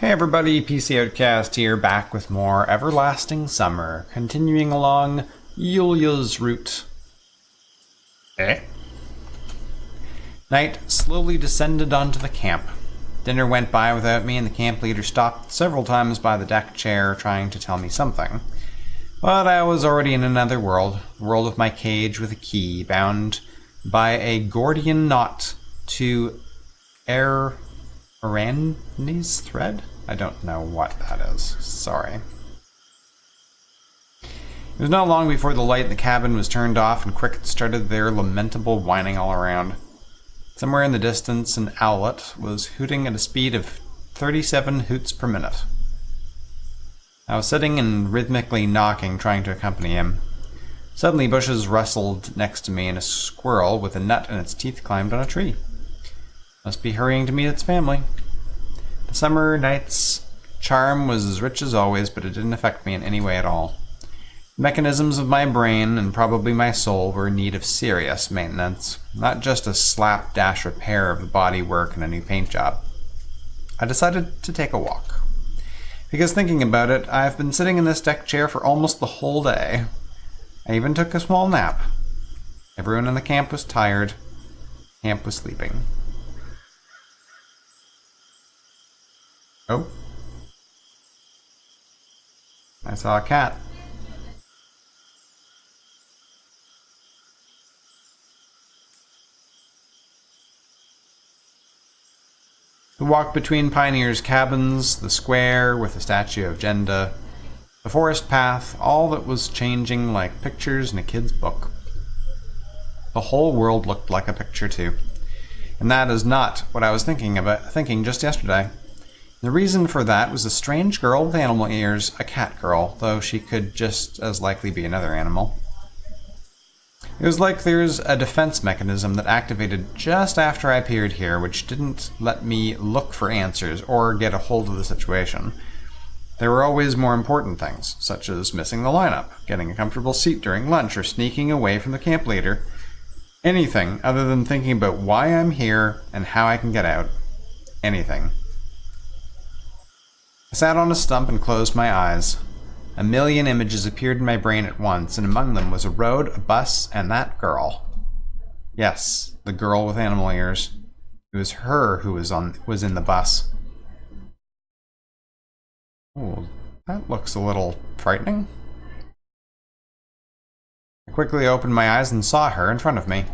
Hey everybody, PC Outcast here, back with more Everlasting Summer, continuing along Yulia's route. Night slowly descended onto the camp. Dinner went by without me, and the camp leader stopped several times by the deck chair trying to tell me something. But I was already in another world, the world of my cage with a key, bound by a Gordian knot to Arandi's thread? I don't know what that is. Sorry. It was not long before the light in the cabin was turned off and crickets started their lamentable whining all around. Somewhere in the distance, an owlet was hooting at a speed of 37 hoots per minute. I was sitting and rhythmically knocking, trying to accompany him. Suddenly, bushes rustled next to me, and a squirrel with a nut in its teeth climbed on a tree. Must be hurrying to meet its family. The summer night's charm was as rich as always, but it didn't affect me in any way at all. The mechanisms of my brain, and probably my soul, were in need of serious maintenance, not just a slapdash repair of the body work and a new paint job. I decided to take a walk. Because thinking about it, I've been sitting in this deck chair for almost the whole day. I even took a small nap. Everyone in the camp was tired. Camp was sleeping. Oh. I saw a cat. The walk between Pioneer's cabins, the square with the statue of Jenda, the forest path, all that was changing like pictures in a kid's book. The whole world looked like a picture too. And that is not what I was thinking just yesterday. The reason for that was a strange girl with animal ears, a cat girl, though she could just as likely be another animal. It was like there's a defense mechanism that activated just after I appeared here, which didn't let me look for answers or get a hold of the situation. There were always more important things, such as missing the lineup, getting a comfortable seat during lunch, or sneaking away from the camp leader. Anything other than thinking about why I'm here and how I can get out. Anything. I sat on a stump and closed my eyes. A million images appeared in my brain at once, and among them was a road, a bus, and that girl. Yes, the girl with animal ears. It was her who was in the bus. Oh, that looks a little frightening. I quickly opened my eyes and saw her in front of me.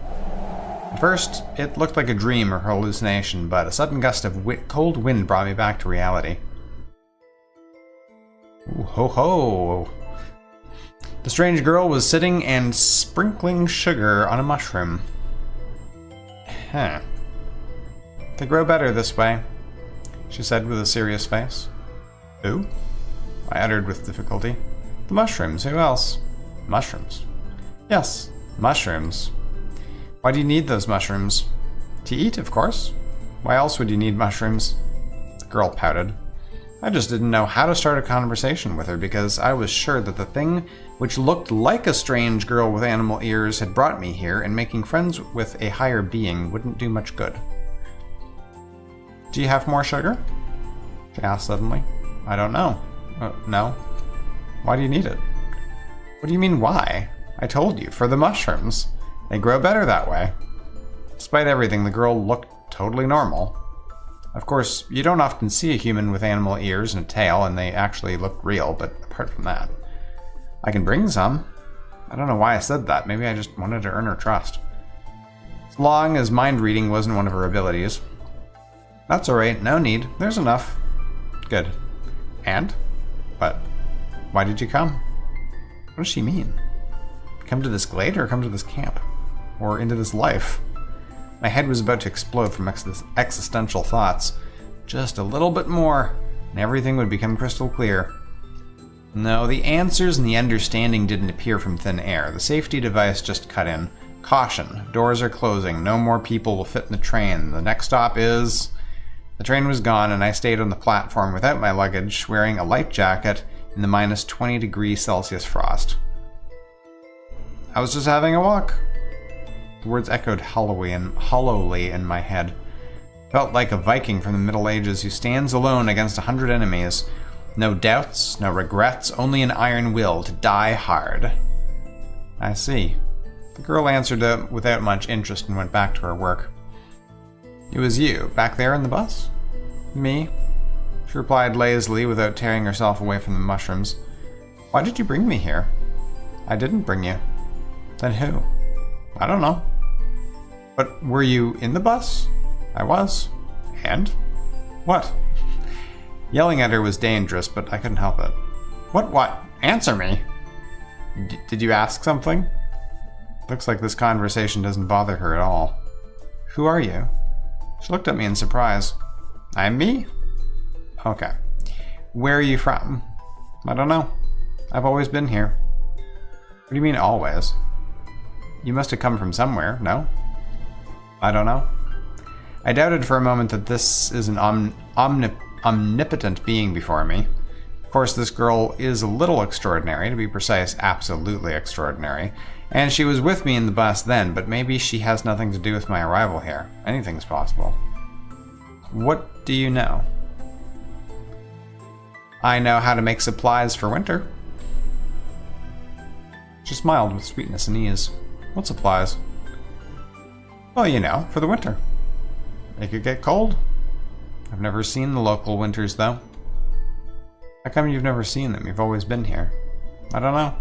At first, it looked like a dream or hallucination, but a sudden gust of cold wind brought me back to reality. Ooh, ho ho! The strange girl was sitting and sprinkling sugar on a mushroom. Huh. They grow better this way, she said with a serious face. Who? I uttered with difficulty. The mushrooms, who else? Mushrooms. Yes, mushrooms. Why do you need those mushrooms? To eat, of course. Why else would you need mushrooms? The girl pouted. I just didn't know how to start a conversation with her because I was sure that the thing which looked like a strange girl with animal ears had brought me here, and making friends with a higher being wouldn't do much good. Do you have more sugar? She asked suddenly. I don't know. No. Why do you need it? What do you mean, why? I told you, for the mushrooms. They grow better that way. Despite everything, the girl looked totally normal. Of course, you don't often see a human with animal ears and a tail, and they actually look real, but apart from that, I can bring some. I don't know why I said that. Maybe I just wanted to earn her trust. As long as mind reading wasn't one of her abilities. That's alright, no need. There's enough. Good. And? But why did you come? What does she mean? Come to this glade or come to this camp? Or into this life? My head was about to explode from existential thoughts. Just a little bit more, and everything would become crystal clear. No, the answers and the understanding didn't appear from thin air. The safety device just cut in. Caution, doors are closing, no more people will fit in the train. The next stop is... The train was gone, and I stayed on the platform without my luggage, wearing a light jacket in the minus 20 degrees Celsius frost. I was just having a walk. The words echoed hollowly in my head. Felt like a Viking from the Middle Ages who stands alone against 100 enemies. No doubts, no regrets, only an iron will to die hard. I see. The girl answered without much interest and went back to her work. It was you, back there in the bus? Me? She replied lazily without tearing herself away from the mushrooms. Why did you bring me here? I didn't bring you. Then who? I don't know. But were you in the bus? I was. And? What? Yelling at her was dangerous, but I couldn't help it. What? Answer me! Did you ask something? Looks like this conversation doesn't bother her at all. Who are you? She looked at me in surprise. I'm me? Okay. Where are you from? I don't know. I've always been here. What do you mean always? You must have come from somewhere, no? I don't know. I doubted for a moment that this is an omnipotent being before me. Of course, this girl is a little extraordinary, to be precise, absolutely extraordinary. And she was with me in the bus then, but maybe she has nothing to do with my arrival here. Anything's possible. What do you know? I know how to make supplies for winter. She smiled with sweetness and ease. What supplies? Well, you know, for the winter. It could get cold. I've never seen the local winters, though. How come you've never seen them? You've always been here. I don't know.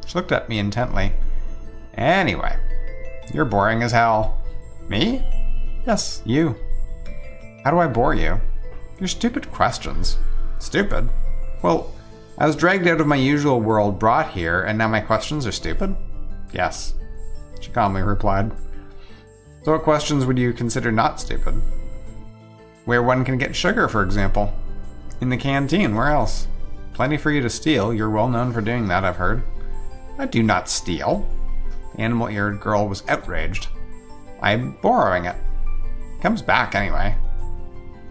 She looked at me intently. Anyway, you're boring as hell. Me? Yes, you. How do I bore you? Your stupid questions. Stupid? Well, I was dragged out of my usual world, brought here, and now my questions are stupid? Yes, she calmly replied. So what questions would you consider not stupid? Where one can get sugar, for example. In the canteen, where else? Plenty for you to steal. You're well known for doing that, I've heard. I do not steal. The animal-eared girl was outraged. I'm borrowing it. Comes back anyway.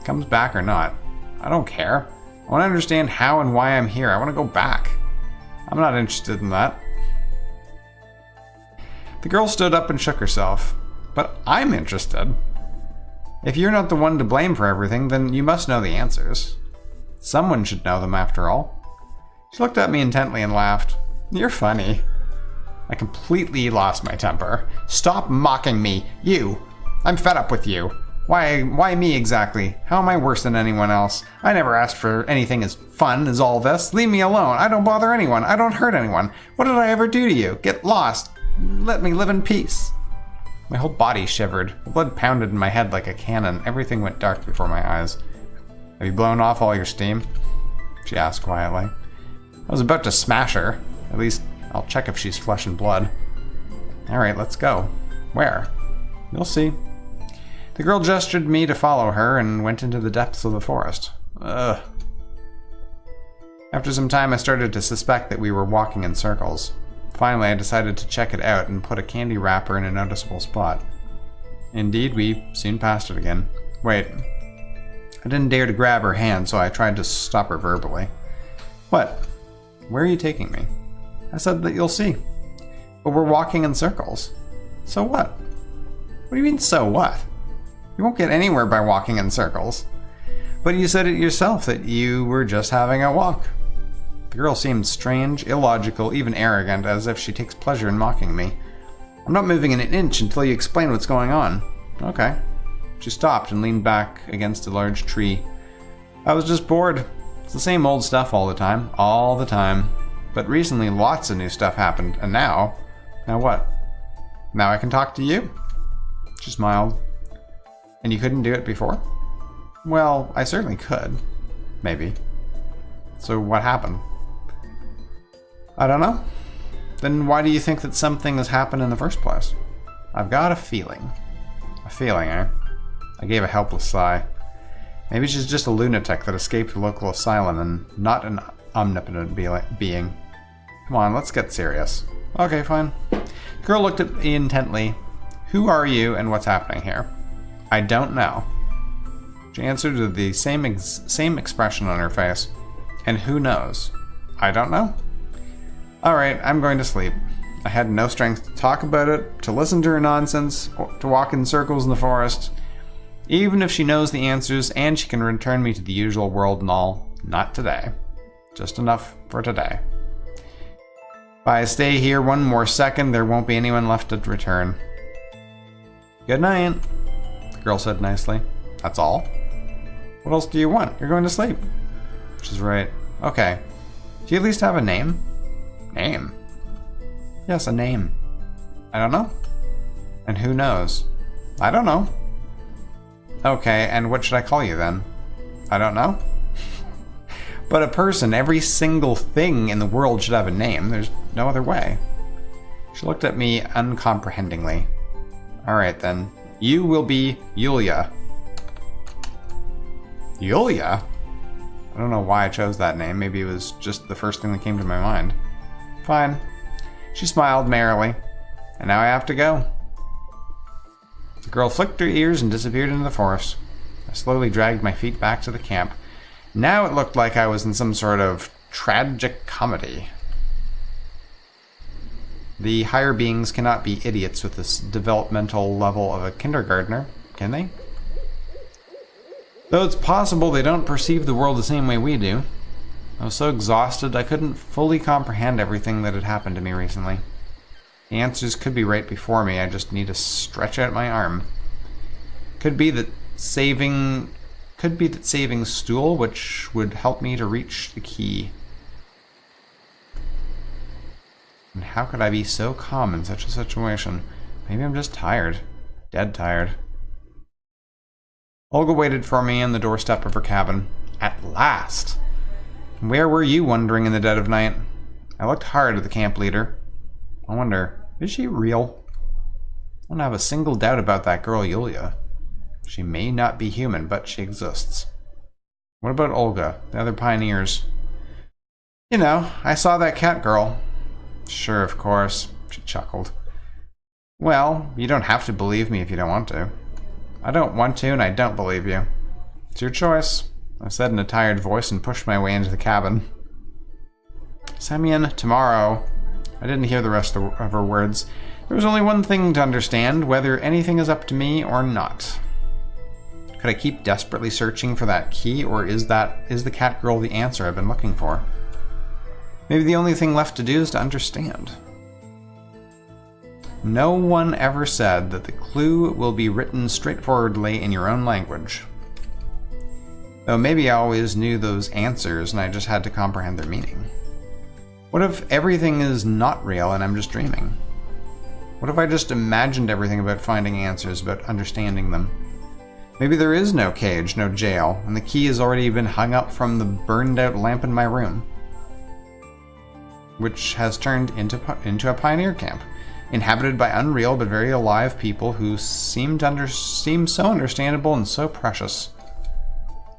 Comes back or not. I don't care. I want to understand how and why I'm here. I want to go back. I'm not interested in that. The girl stood up and shook herself. But I'm interested. If you're not the one to blame for everything, then you must know the answers. Someone should know them after all. She looked at me intently and laughed. You're funny. I completely lost my temper. Stop mocking me. You. I'm fed up with you. Why me exactly? How am I worse than anyone else? I never asked for anything as fun as all this. Leave me alone. I don't bother anyone. I don't hurt anyone. What did I ever do to you? Get lost. Let me live in peace. My whole body shivered. The blood pounded in my head like a cannon. Everything went dark before my eyes. Have you blown off all your steam? She asked quietly. I was about to smash her. At least, I'll check if she's flesh and blood. Alright, let's go. Where? You'll see. The girl gestured me to follow her and went into the depths of the forest. Ugh. After some time, I started to suspect that we were walking in circles. Finally, I decided to check it out and put a candy wrapper in a noticeable spot. Indeed, we soon passed it again. Wait. I didn't dare to grab her hand, so I tried to stop her verbally. What? Where are you taking me? I said that you'll see. But we're walking in circles. So what? What do you mean, so what? You won't get anywhere by walking in circles. But you said it yourself that you were just having a walk. The girl seemed strange, illogical, even arrogant, as if she takes pleasure in mocking me. I'm not moving an inch until you explain what's going on. Okay. She stopped and leaned back against a large tree. I was just bored. It's the same old stuff all the time. All the time. But recently lots of new stuff happened, and now what? Now I can talk to you? She smiled. And you couldn't do it before? Well, I certainly could. Maybe. So what happened? I don't know. Then why do you think that something has happened in the first place? I've got a feeling. A feeling, eh? I gave a helpless sigh. Maybe she's just a lunatic that escaped the local asylum and not an omnipotent being. Come on, let's get serious. Okay, fine. The girl looked at me intently. Who are you and what's happening here? I don't know. She answered with the same expression on her face. And who knows? I don't know. Alright, I'm going to sleep. I had no strength to talk about it, to listen to her nonsense, or to walk in circles in the forest. Even if she knows the answers and she can return me to the usual world and all, not today. Just enough for today. If I stay here one more second, there won't be anyone left to return. Good night, the girl said nicely. That's all? What else do you want? You're going to sleep. She's right. Okay. Do you at least have a name? Name? Yes, a name. I don't know. And who knows? I don't know. Okay, and what should I call you then? I don't know. But a person, every single thing in the world should have a name. There's no other way. She looked at me uncomprehendingly. Alright then. You will be Yulia. Yulia? I don't know why I chose that name. Maybe it was just the first thing that came to my mind. Fine. She smiled merrily. And now I have to go. The girl flicked her ears and disappeared into the forest. I slowly dragged my feet back to the camp. Now it looked like I was in some sort of tragic comedy. The higher beings cannot be idiots with this developmental level of a kindergartner, can they? Though it's possible they don't perceive the world the same way we do. I was so exhausted I couldn't fully comprehend everything that had happened to me recently. The answers could be right before me, I just need to stretch out my arm. Could be that saving stool, which would help me to reach the key. And how could I be so calm in such a situation? Maybe I'm just tired. Dead tired. Olga waited for me on the doorstep of her cabin. At last! Where were you wandering in the dead of night? I looked hard at the camp leader. I wonder, is she real? I don't have a single doubt about that girl, Yulia. She may not be human, but she exists. What about Olga, the other pioneers? You know, I saw that cat girl. Sure, of course, she chuckled. Well, you don't have to believe me if you don't want to. I don't want to, and I don't believe you. It's your choice, I said in a tired voice and pushed my way into the cabin. Send me in tomorrow. I didn't hear the rest of her words. There was only one thing to understand, whether anything is up to me or not. Could I keep desperately searching for that key, or is the cat girl the answer I've been looking for? Maybe the only thing left to do is to understand. No one ever said that the clue will be written straightforwardly in your own language. Though maybe I always knew those answers and I just had to comprehend their meaning. What if everything is not real and I'm just dreaming? What if I just imagined everything about finding answers, about understanding them? Maybe there is no cage, no jail, and the key has already been hung up from the burned out lamp in my room, which has turned into a pioneer camp, inhabited by unreal but very alive people who seem so understandable and so precious.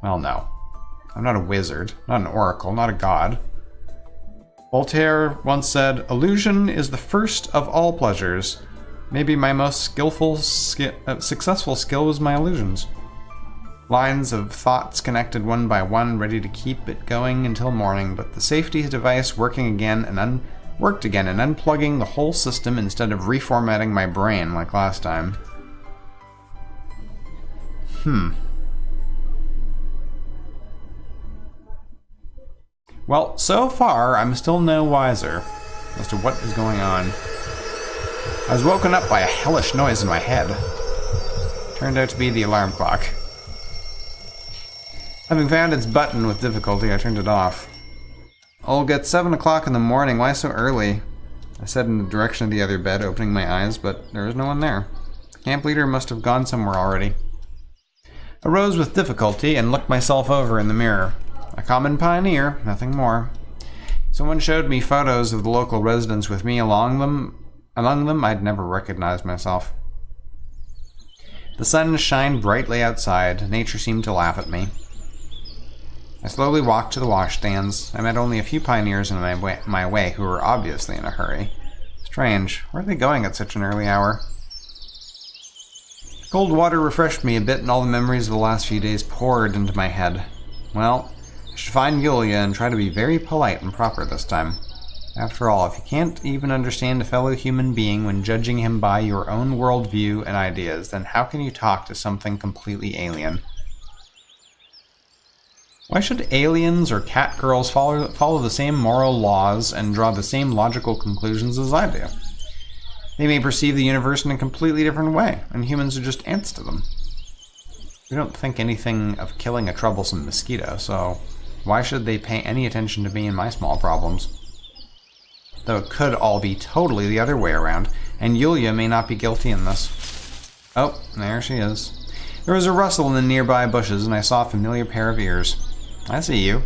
Well, no. I'm not a wizard, not an oracle, not a god. Voltaire once said, "Illusion is the first of all pleasures." Maybe my most successful skill was my illusions. Lines of thoughts connected one by one, ready to keep it going until morning, but the safety device worked again and unplugging the whole system instead of reformatting my brain like last time. Well, so far, I'm still no wiser as to what is going on. I was woken up by a hellish noise in my head. Turned out to be the alarm clock. Having found its button with difficulty, I turned it off. Olga, it's 7 o'clock in the morning. Why so early? I said in the direction of the other bed, opening my eyes, but there was no one there. The camp leader must have gone somewhere already. I rose with difficulty and looked myself over in the mirror. A common pioneer, nothing more. Someone showed me photos of the local residents with me among them, I'd never recognized myself. The sun shined brightly outside. Nature seemed to laugh at me. I slowly walked to the washstands. I met only a few pioneers in my way who were obviously in a hurry. Strange. Where are they going at such an early hour? Cold water refreshed me a bit, and all the memories of the last few days poured into my head. Well, I should find Yulia and try to be very polite and proper this time. After all, if you can't even understand a fellow human being when judging him by your own worldview and ideas, then how can you talk to something completely alien? Why should aliens or cat girls follow the same moral laws and draw the same logical conclusions as I do? They may perceive the universe in a completely different way, and humans are just ants to them. We don't think anything of killing a troublesome mosquito, so why should they pay any attention to me and my small problems? Though it could all be totally the other way around, and Yulia may not be guilty in this. Oh, there she is. There was a rustle in the nearby bushes, and I saw a familiar pair of ears. I see you.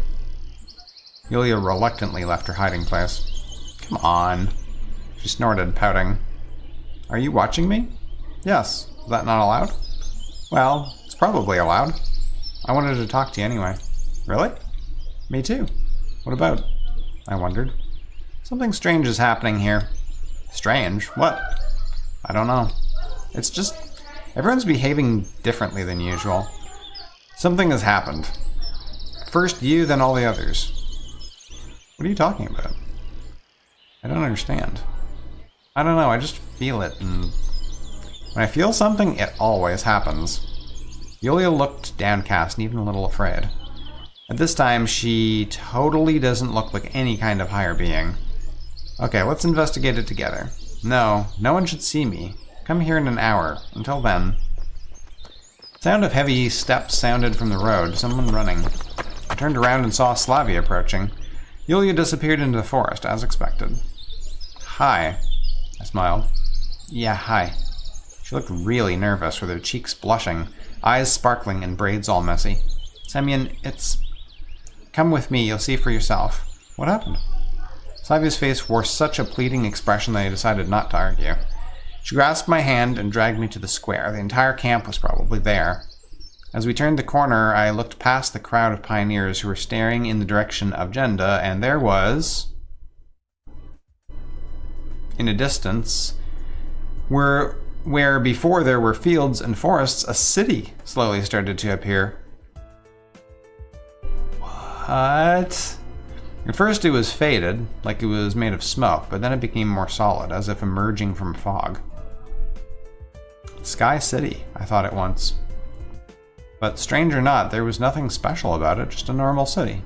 Yulia reluctantly left her hiding place. Come on. She snorted, pouting. Are you watching me? Yes. Is that not allowed? Well, it's probably allowed. I wanted to talk to you anyway. Really? Me too. What about? I wondered. Something strange is happening here. Strange? What? I don't know. It's just, everyone's behaving differently than usual. Something has happened. First you, then all the others. What are you talking about? I don't understand. I don't know, I just feel it, and when I feel something, it always happens. Yulia looked downcast and even a little afraid. At this time, she totally doesn't look like any kind of higher being. Okay, let's investigate it together. No, no one should see me. Come here in an hour. Until then. Sound of heavy steps sounded from the road, someone running. I turned around and saw Slavia approaching. Yulia disappeared into the forest, as expected. Hi. I smiled. Yeah, hi. She looked really nervous, with her cheeks blushing, eyes sparkling, and braids all messy. Semyon, it's... Come with me, you'll see for yourself. What happened? Slavia's face wore such a pleading expression that I decided not to argue. She grasped my hand and dragged me to the square. The entire camp was probably there. As we turned the corner, I looked past the crowd of pioneers who were staring in the direction of Jenda, and there was, in a distance, where before there were fields and forests, a city slowly started to appear. What? At first it was faded, like it was made of smoke, but then it became more solid, as if emerging from fog. Sky City, I thought at once. But strange or not, there was nothing special about it, just a normal city.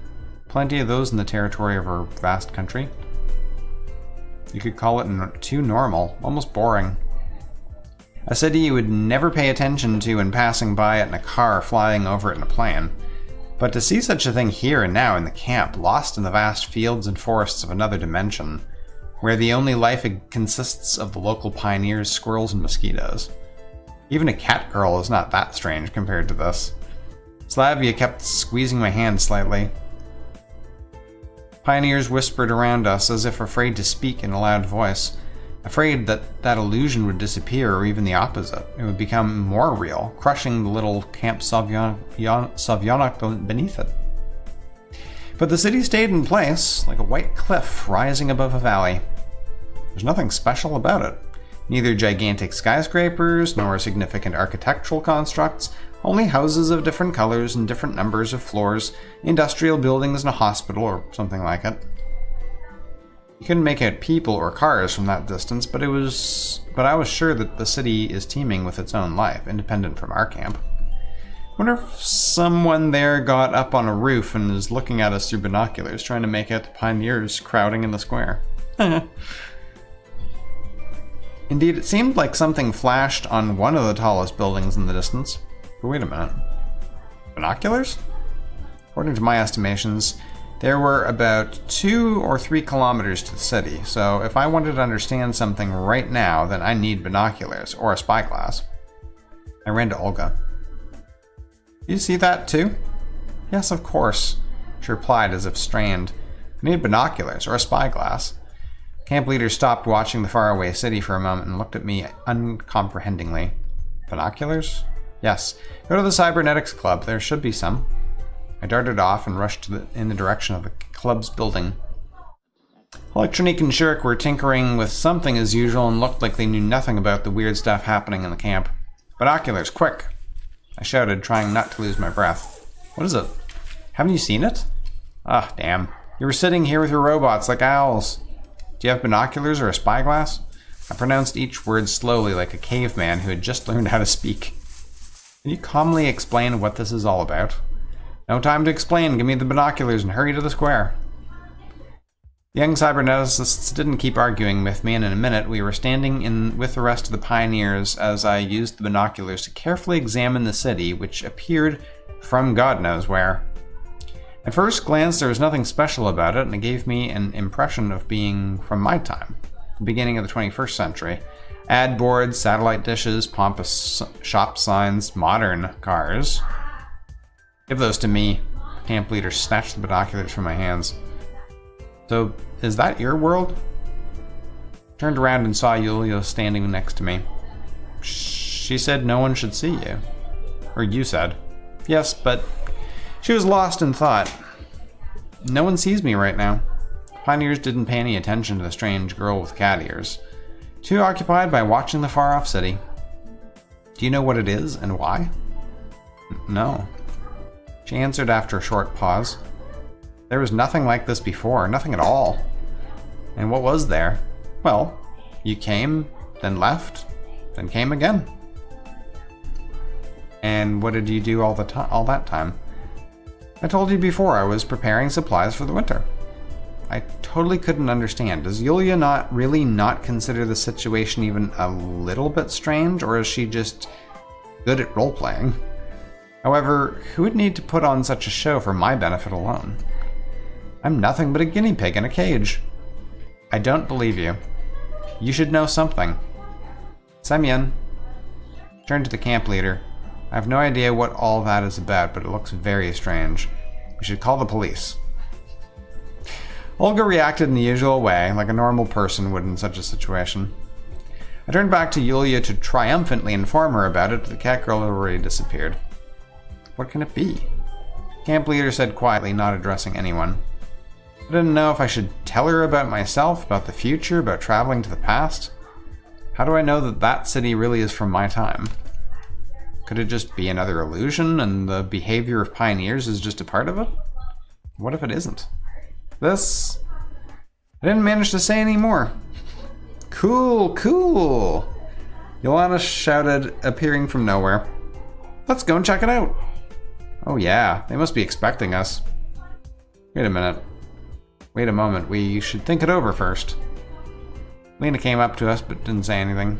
Plenty of those in the territory of our vast country. You could call it too normal, almost boring. A city you would never pay attention to when passing by it in a car, flying over it in a plane. But to see such a thing here and now in the camp, lost in the vast fields and forests of another dimension, where the only life consists of the local pioneers, squirrels, and mosquitoes. Even a cat girl is not that strange compared to this. Slavia kept squeezing my hand slightly. Pioneers whispered around us as if afraid to speak in a loud voice, afraid that that illusion would disappear, or even the opposite. It would become more real, crushing the little Camp Sovyonok beneath it. But the city stayed in place, like a white cliff rising above a valley. There's nothing special about it. Neither gigantic skyscrapers, nor significant architectural constructs, only houses of different colors and different numbers of floors, industrial buildings and a hospital, or something like it. You couldn't make out people or cars from that distance, but I was sure that the city is teeming with its own life, independent from our camp. Wonder if someone there got up on a roof and is looking at us through binoculars, trying to make out the pioneers crowding in the square. Indeed, it seemed like something flashed on one of the tallest buildings in the distance. But wait a minute. Binoculars? According to my estimations, there were about 2 or 3 kilometers to the city, so if I wanted to understand something right now, then I need binoculars, or a spyglass. I ran to Olga. You see that too? Yes, of course, she replied as if strained. I need binoculars, or a spyglass. Camp leader stopped watching the faraway city for a moment and looked at me uncomprehendingly. Binoculars? Yes. Go to the Cybernetics Club, there should be some. I darted off and rushed in the direction of the club's building. Electronique and Shirk were tinkering with something as usual and looked like they knew nothing about the weird stuff happening in the camp. Binoculars, quick! I shouted, trying not to lose my breath. What is it? Haven't you seen it? Ah, damn. You were sitting here with your robots like owls. Do you have binoculars or a spyglass? I pronounced each word slowly like a caveman who had just learned how to speak. Can you calmly explain what this is all about? No time to explain. Give me the binoculars and hurry to the square. The young cyberneticists didn't keep arguing with me, and in a minute we were standing with the rest of the pioneers as I used the binoculars to carefully examine the city, which appeared from God knows where. At first glance, there was nothing special about it, and it gave me an impression of being from my time, the beginning of the 21st century. Ad boards, satellite dishes, pompous shop signs, modern cars. Give those to me. The camp leader snatched the binoculars from my hands. So, is that your world? Turned around and saw Yulia standing next to me. She said no one should see you. Or you said. Yes, but she was lost in thought. No one sees me right now. Pioneers didn't pay any attention to the strange girl with cat ears. Too occupied by watching the far-off city. Do you know what it is and why? No. She answered after a short pause. There was nothing like this before, nothing at all. And what was there? Well, you came, then left, then came again. And what did you do all that time? I told you before I was preparing supplies for the winter. I totally couldn't understand. Does Yulia not consider the situation even a little bit strange, or is she just good at role-playing? However, who would need to put on such a show for my benefit alone? I'm nothing but a guinea pig in a cage. I don't believe you. You should know something. Semyon. Turned to the camp leader. I have no idea what all that is about, but it looks very strange. We should call the police. Olga reacted in the usual way, like a normal person would in such a situation. I turned back to Yulia to triumphantly inform her about it, but the cat girl had already disappeared. What can it be? Camp leader said quietly, not addressing anyone. I didn't know if I should tell her about myself, about the future, about traveling to the past. How do I know that that city really is from my time? Could it just be another illusion, and the behavior of pioneers is just a part of it? What if it isn't? This... I didn't manage to say any more. Cool, cool! Yolana shouted, appearing from nowhere. Let's go and check it out. Oh yeah, they must be expecting us. Wait a minute. Wait a moment, we should think it over first. Lena came up to us but didn't say anything.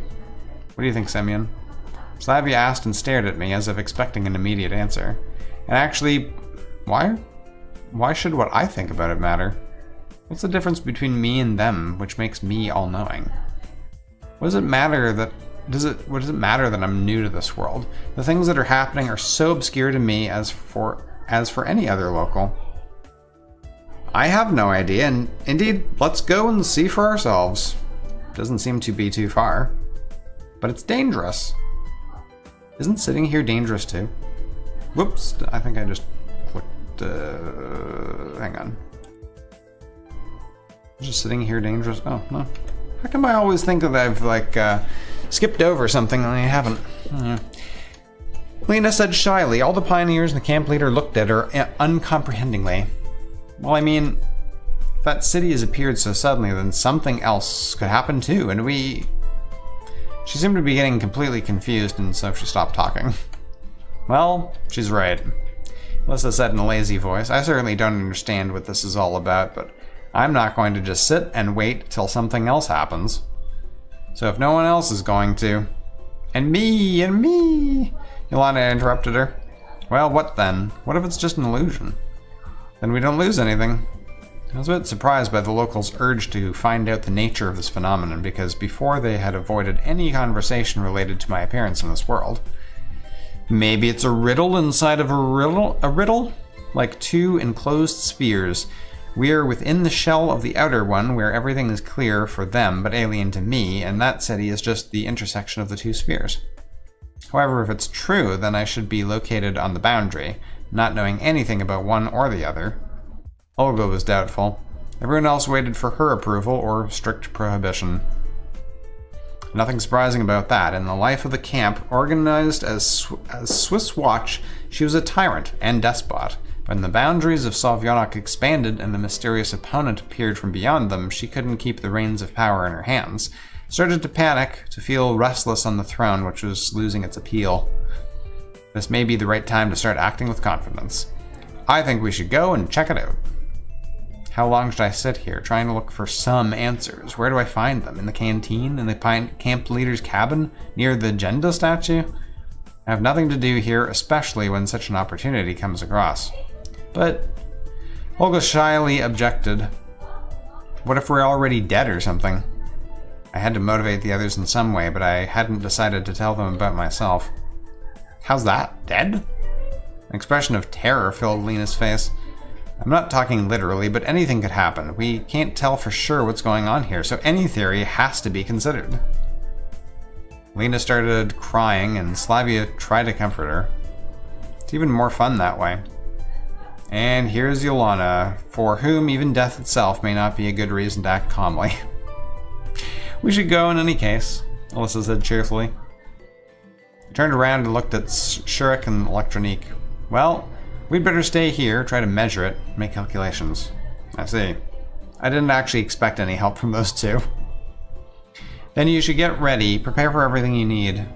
What do you think, Semyon? Slavia asked and stared at me as if expecting an immediate answer. And actually, why should what I think about it matter? What's the difference between me and them, which makes me all-knowing? What does it matter that I'm new to this world? The things that are happening are so obscure to me as for any other local. I have no idea, and indeed, let's go and see for ourselves. Doesn't seem to be too far. But it's dangerous. Isn't sitting here dangerous too? Whoops, I think I just clicked, hang on. Just sitting here dangerous? Oh, no. How come I always think that I've, skipped over something and I haven't? Lena said shyly. All the pioneers and the camp leader looked at her uncomprehendingly. Well, I mean, if that city has appeared so suddenly, then something else could happen too, and we... She seemed to be getting completely confused, and so she stopped talking. Well, she's right. Alyssa said in a lazy voice. I certainly don't understand what this is all about, but I'm not going to just sit and wait till something else happens. So if no one else is going to... And me! Yolanda interrupted her. Well, what then? What if it's just an illusion? Then we don't lose anything. I was a bit surprised by the locals' urge to find out the nature of this phenomenon, because before they had avoided any conversation related to my appearance in this world. Maybe it's a riddle inside of a riddle? Like two enclosed spheres. We are within the shell of the outer one, where everything is clear for them, but alien to me, and that city is just the intersection of the two spheres. However, if it's true, then I should be located on the boundary, not knowing anything about one or the other. Olga was doubtful. Everyone else waited for her approval or strict prohibition. Nothing surprising about that. In the life of the camp, organized as Swiss watch, she was a tyrant and despot, When the boundaries of Sovyanok expanded and a mysterious opponent appeared from beyond them, she couldn't keep the reins of power in her hands. Started to panic, to feel restless on the throne, which was losing its appeal. This may be the right time to start acting with confidence. I think we should go and check it out. How long should I sit here, trying to look for some answers? Where do I find them? In the canteen? In the camp leader's cabin? Near the agenda statue? I have nothing to do here, especially when such an opportunity comes across. But Olga shyly objected. What if we're already dead or something? I had to motivate the others in some way, but I hadn't decided to tell them about myself. How's that? Dead? An expression of terror filled Lena's face. I'm not talking literally, but anything could happen. We can't tell for sure what's going on here, so any theory has to be considered. Lena started crying, and Slavia tried to comfort her. It's even more fun that way. And here's Yolana, for whom even death itself may not be a good reason to act calmly. We should go in any case, Alyssa said cheerfully. I turned around and looked at Shurik and Electronique. Well, we'd better stay here, try to measure it, make calculations. I see. I didn't actually expect any help from those two. Then you should get ready, prepare for everything you need.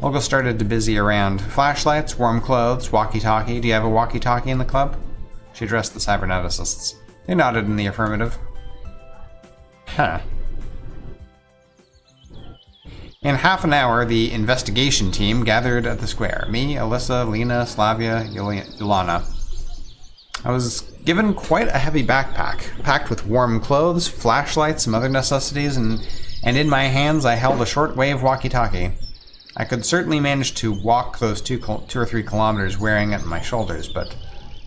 Olga started to busy around. Flashlights, warm clothes, walkie-talkie. Do you have a walkie-talkie in the club? She addressed the cyberneticists. They nodded in the affirmative. Huh. In half an hour, the investigation team gathered at the square. Me, Alyssa, Lena, Slavia, Yolana. I was given quite a heavy backpack, packed with warm clothes, flashlights, some other necessities, and in my hands I held a short-wave walkie-talkie. I could certainly manage to walk those 2 or 3 kilometers wearing it on my shoulders, but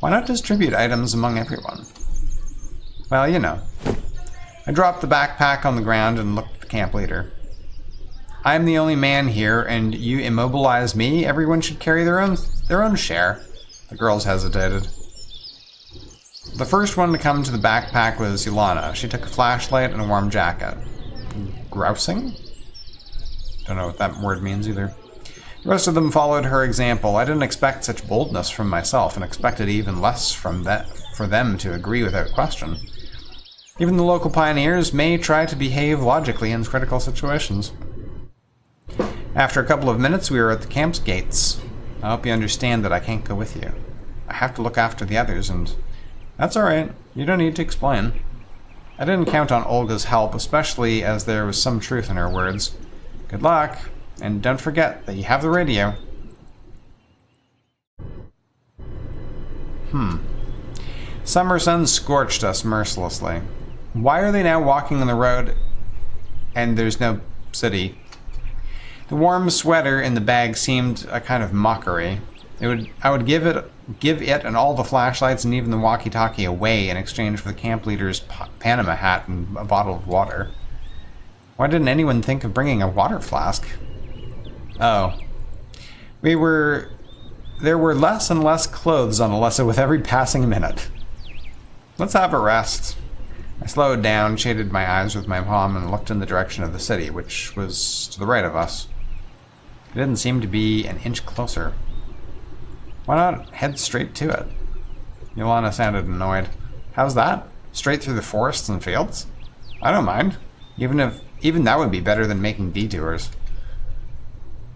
why not distribute items among everyone? Well, you know. I dropped the backpack on the ground and looked at the camp leader. I'm the only man here, and you immobilize me? Everyone should carry their own share. The girls hesitated. The first one to come to the backpack was Yolana. She took a flashlight and a warm jacket. Grousing? Don't know what that word means either. The rest of them followed her example. I didn't expect such boldness from myself, and expected even less for them to agree without question. Even the local pioneers may try to behave logically in critical situations. After a couple of minutes, we were at the camp's gates. I hope you understand that I can't go with you. I have to look after the others, and that's alright. You don't need to explain. I didn't count on Olga's help, especially as there was some truth in her words. Good luck, and don't forget that you have the radio. Summer sun scorched us mercilessly. Why are they now walking on the road and there's no city? The warm sweater in the bag seemed a kind of mockery. I would give it and all the flashlights and even the walkie-talkie away in exchange for the camp leader's Panama hat and a bottle of water. Why didn't anyone think of bringing a water flask? Oh. There were less and less clothes on Alyssa with every passing minute. Let's have a rest. I slowed down, shaded my eyes with my palm, and looked in the direction of the city, which was to the right of us. It didn't seem to be an inch closer. Why not head straight to it? Yolana sounded annoyed. How's that? Straight through the forests and fields? I don't mind. Even that would be better than making detours.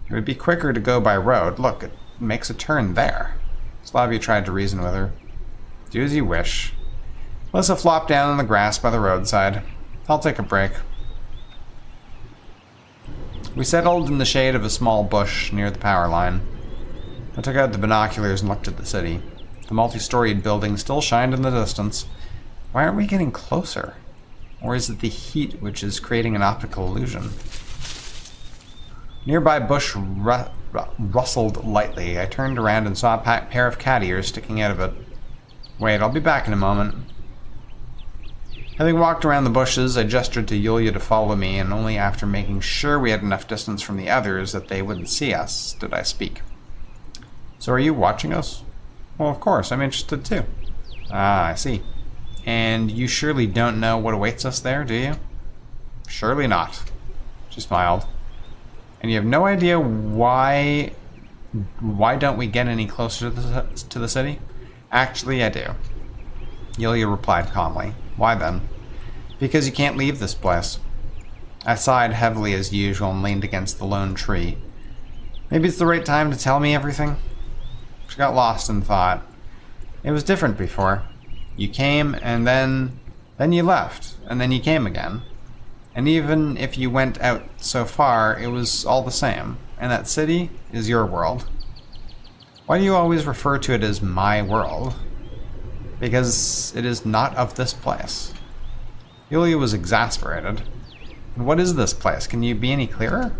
It would be quicker to go by road. Look, it makes a turn there. Slavia tried to reason with her. Do as you wish. Alyssa flopped down on the grass by the roadside. I'll take a break. We settled in the shade of a small bush near the power line. I took out the binoculars and looked at the city. The multi-storied building still shined in the distance. Why aren't we getting closer? Or is it the heat which is creating an optical illusion? Nearby bush rustled lightly. I turned around and saw a pair of cat ears sticking out of it. Wait, I'll be back in a moment. Having walked around the bushes, I gestured to Yulia to follow me, and only after making sure we had enough distance from the others that they wouldn't see us did I speak. So are you watching us? Well, of course, I'm interested too. Ah, I see. And you surely don't know what awaits us there, do you? Surely not. She smiled. And you have no idea why don't we get any closer to the city? Actually, I do. Yulia replied calmly. Why then? Because you can't leave this place. I sighed heavily as usual and leaned against the lone tree. Maybe it's the right time to tell me everything? She got lost in thought. It was different before. You came, and then you left, and then you came again. And even if you went out so far, it was all the same. And that city is your world. Why do you always refer to it as my world? Because it is not of this place. Yulia was exasperated. And what is this place? Can you be any clearer?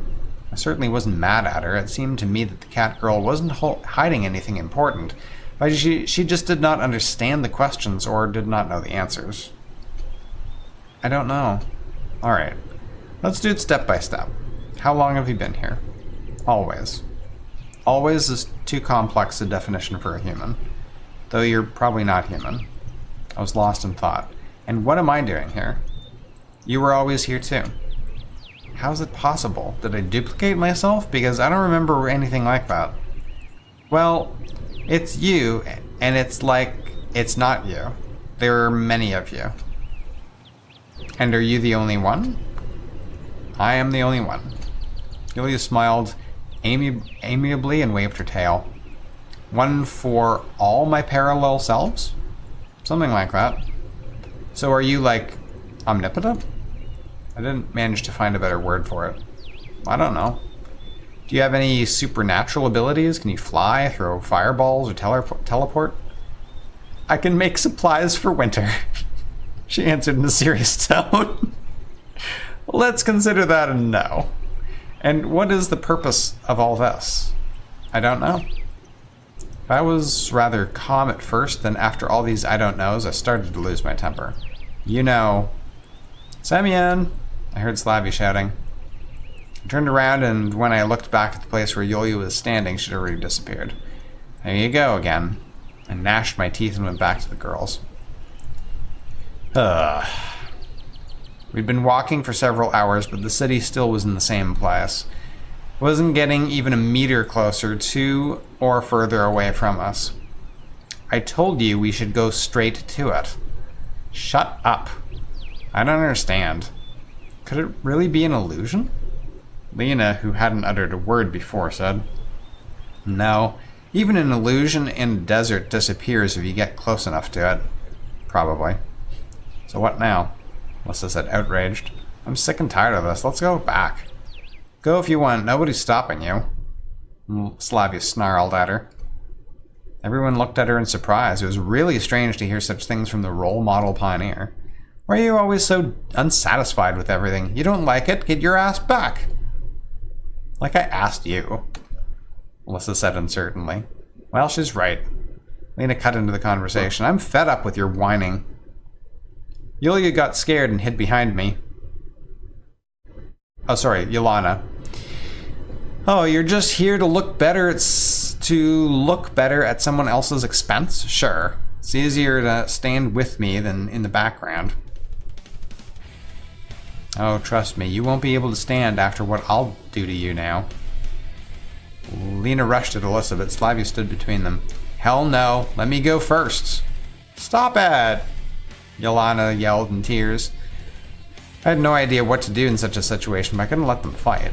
I certainly wasn't mad at her. It seemed to me that the cat girl wasn't hiding anything important, but she just did not understand the questions or did not know the answers. I don't know. Alright, let's do it step by step. How long have you been here? Always. Always is too complex a definition for a human, though you're probably not human. I was lost in thought. And what am I doing here? You were always here too. How is it possible? Did I duplicate myself? Because I don't remember anything like that. Well, it's you, and it's like it's not you. There are many of you. And are you the only one? I am the only one. Yulia smiled amiably and waved her tail. One for all my parallel selves? Something like that. So are you, like, omnipotent? I didn't manage to find a better word for it. I don't know. Do you have any supernatural abilities? Can you fly, throw fireballs, or teleport? I can make supplies for winter. She answered in a serious tone. Let's consider that a no. And what is the purpose of all this? I don't know. I was rather calm at first, then after all these I don't knows, I started to lose my temper. You know... Semyon! I heard Slavy shouting. I turned around, and when I looked back at the place where Yulia was standing, she'd already disappeared. There you go again. I gnashed my teeth and went back to the girls. We'd been walking for several hours, but the city still was in the same place. It wasn't getting even a meter closer to or further away from us. I told you we should go straight to it. Shut up. I don't understand. Could it really be an illusion? Lena, who hadn't uttered a word before, said, No, even an illusion in a desert disappears if you get close enough to it. Probably. So what now? Melissa said, outraged. I'm sick and tired of this. Let's go back. Go if you want. Nobody's stopping you. Slavia snarled at her. Everyone looked at her in surprise. It was really strange to hear such things from the role model pioneer. Why are you always so unsatisfied with everything? You don't like it? Get your ass back. Like I asked you, Melissa said uncertainly. Well, she's right. Lena cut into the conversation. I'm fed up with your whining. Yulia got scared and hid behind me. Oh, sorry, Yolana. Oh, you're just here to look better at someone else's expense? Sure. It's easier to stand with me than in the background. Oh, trust me, you won't be able to stand after what I'll do to you now. Lena rushed at Alyssa, but Slavia stood between them. Hell no, let me go first. Stop it! Yolana yelled in tears. I had no idea what to do in such a situation, but I couldn't let them fight.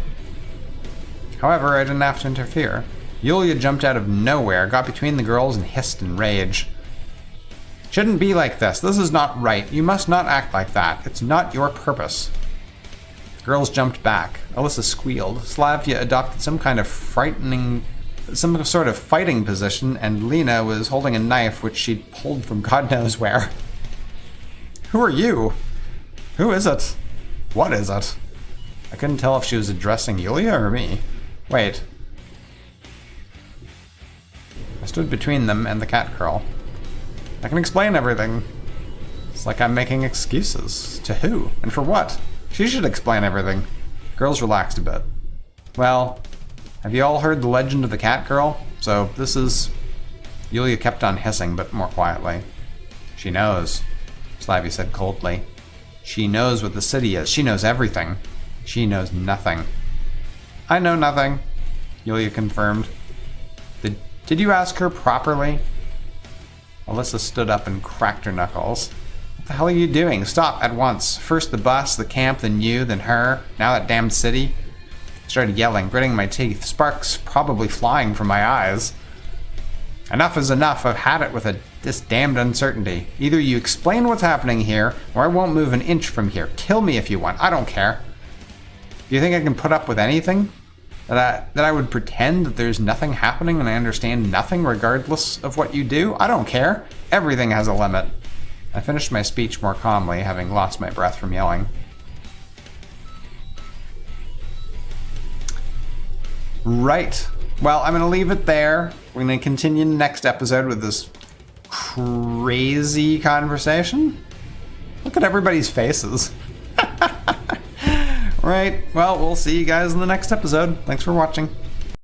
However, I didn't have to interfere. Yulia jumped out of nowhere, got between the girls, and hissed in rage. Shouldn't be like this. This is not right. You must not act like that. It's not your purpose. Girls jumped back. Alyssa squealed. Slavia adopted some sort of fighting position, and Lena was holding a knife which she'd pulled from God knows where. Who are you? Who is it? What is it? I couldn't tell if she was addressing Yulia or me. Wait. I stood between them and the cat girl. I can explain everything. It's like I'm making excuses. To who? And for what? She should explain everything. Girls relaxed a bit. Well, have you all heard the legend of the cat girl? So this is... Yulia kept on hissing, but more quietly. She knows, Slavia said coldly. She knows what the city is. She knows everything. She knows nothing. I know nothing, Yulia confirmed. Did you ask her properly? Alyssa stood up and cracked her knuckles. What the hell are you doing? Stop at once. First the bus, the camp, then you, then her. Now that damned city. I started yelling, gritting my teeth, sparks probably flying from my eyes. Enough is enough. I've had it with this damned uncertainty. Either you explain what's happening here, or I won't move an inch from here. Kill me if you want. I don't care. Do you think I can put up with anything? That I would pretend that there's nothing happening and I understand nothing regardless of what you do? I don't care. Everything has a limit. I finished my speech more calmly, having lost my breath from yelling. Right. Well, I'm going to leave it there. We're going to continue the next episode with this crazy conversation. Look at everybody's faces. Right. Well, we'll see you guys in the next episode. Thanks for watching.